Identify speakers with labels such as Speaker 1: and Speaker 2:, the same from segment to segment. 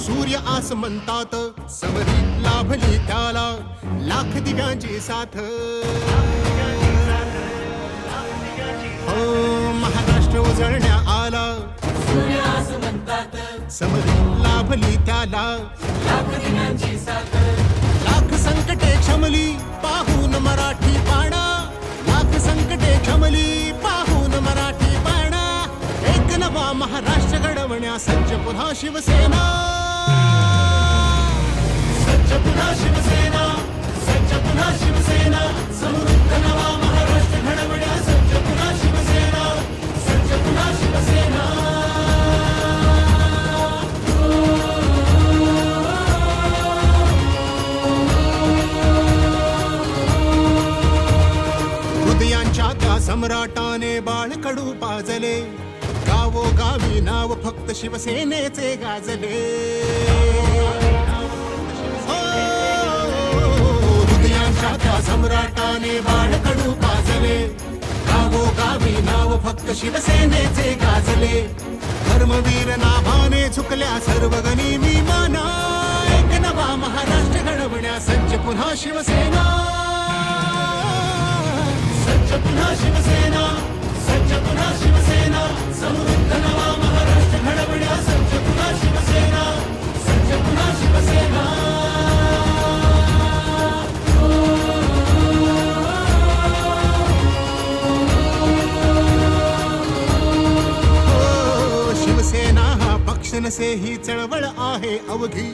Speaker 1: सूर्य आसमंतात समरी लाभली त्याला लाख दिव्यांची साथ हो महाराष्ट्र उजळण्या आला
Speaker 2: सूर्य आसमंतात
Speaker 1: समरी लाभली त्याला
Speaker 2: लाख दिव्यांची साथ
Speaker 1: लाख संकटे क्षमली पाहून मराठी पाणा लाख संकटे क्षमली पाहून मराठी पाणा एक नवा महाराष्ट्र घडवण्या सज्ज पुन्हा शिवसेना सज्ज पुन्हा शिवसेना सज्ज पुन्हा शिवसेना समृद्ध नवा महाराष्ट्र घडवण्या सज्ज पुन्हा शिवसेना सज्ज पुन्हा शिवसेना हृदयांच्या त्या सम्राटाने बाळकडू पाजले गावोगावी नाव फक्त शिवसेनेचे गाजले हो, हृदयांच्या त्या सम्राटाने बाळकडू पाजले गावोगावी नाव फक्त शिवसेनेचे गाजले धर्मवीर नाभाने झुकल्या सर्व गनिमी माना एक नवा महाराष्ट्र घडवण्या सज्ज पुन्हा शिवसेना सज्ज पुन्हा शिवसेना सज्ज पुन्हा शिवसेना समृद्ध नवा महाराष्ट्र घडवण्या सज्ज पुन्हा शिवसेना सज्ज पुन्हा शिवसेना हो, शिवसेना हा पक्ष नसे ही चळवळ आहे अवघी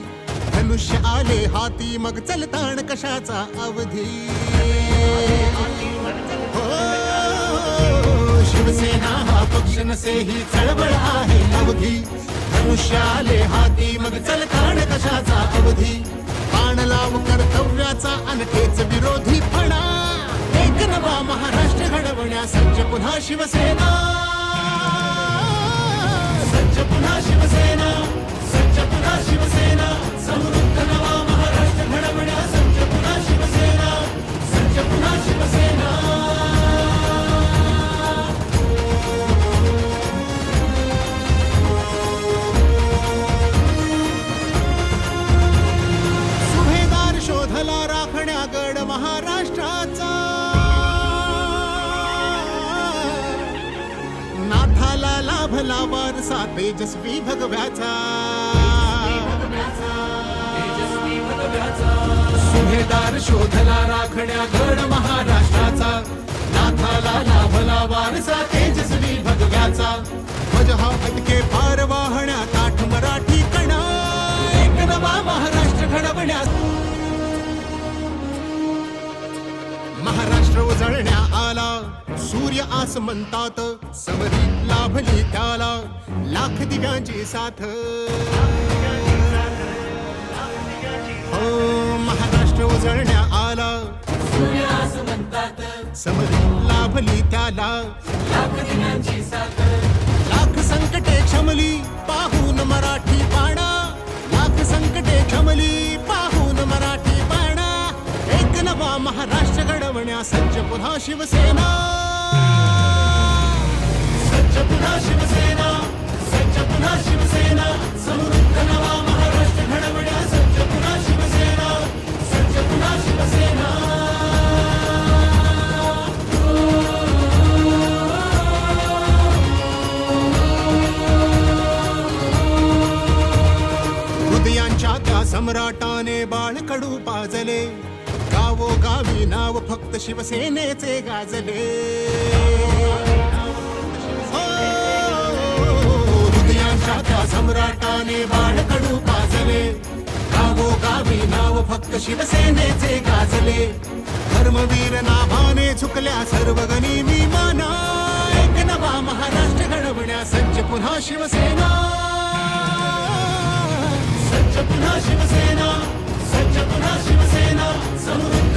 Speaker 1: धनुष्य आले हाती मग चलताण कशाचा अवधी शिवसेना हा पक्ष नसे ही चळवळ आहे अवघी धनुष्य आले हाती मग चलताण कशाचा अवधी बाण लाव कर्तव्याचा अनखेच विरोधी फणा एक नवा महाराष्ट्र घडवण्या सज्ज पुन्हा शिवसेना सज्ज पुन्हा शिवसेना सज्ज पुन्हा शिवसेना समृद्ध नवा महाराष्ट्र घडवण्या सज्ज पुन्हा शिवसेना सज्ज पुन्हा शिवसेना शोधला राखण्या गड महाराष्ट्राचा नाथाला लाभला वारसा तेजस्वी भगव्याचा सुभेदार शोधला राखण्या गड महाराष्ट्राचा नाथाला लाभला वारसा तेजस्वी भगव्याचा मजहा अटके पार वाहण्या ताठ मराठी कणा एक नवा महाराष्ट्र घडवण्या महाराष्ट्र उजळण्या आला सूर्य आसमंतात समरी लाभली त्याला लाख दिव्यांची साथ हो महाराष्ट्र उजळण्या आला
Speaker 2: सूर्य आसमंतात
Speaker 1: समरी लाभली त्याला
Speaker 2: लाख दिव्यांची साथ
Speaker 1: लाख संकटे क्षमली पाहून मराठी पाणा लाख संकटे क्षमली पाहून मराठी पाणा एक नवा महाराष्ट्र घडवण्या सज्ज पुन्हा शिवसेना सज्ज पुन्हा शिवसेना सज्ज पुन्हा शिवसेना समृद्ध नवा महाराष्ट्र घडवण्या सज्ज पुन्हा शिवसेना सज्ज पुन्हा शिवसेना हृदयांच्या त्या सम्राटाने बाळकडू पाजले गावोगावी नाव फक्त शिवसेनेचे गाजले हो, हृदयांच्या त्या सम्राटाने बाळकडू पाजले गावोगावी नाव फक्त शिवसेनेचे गाजले धर्मवीर नाभाने झुकल्या सर्व गनिमी माना एक नवा महाराष्ट्र घडवण्या सज्ज पुन्हा शिवसेना सज्ज पुन्हा शिवसेना सज्ज पुन्हा शिवसेना समृद्ध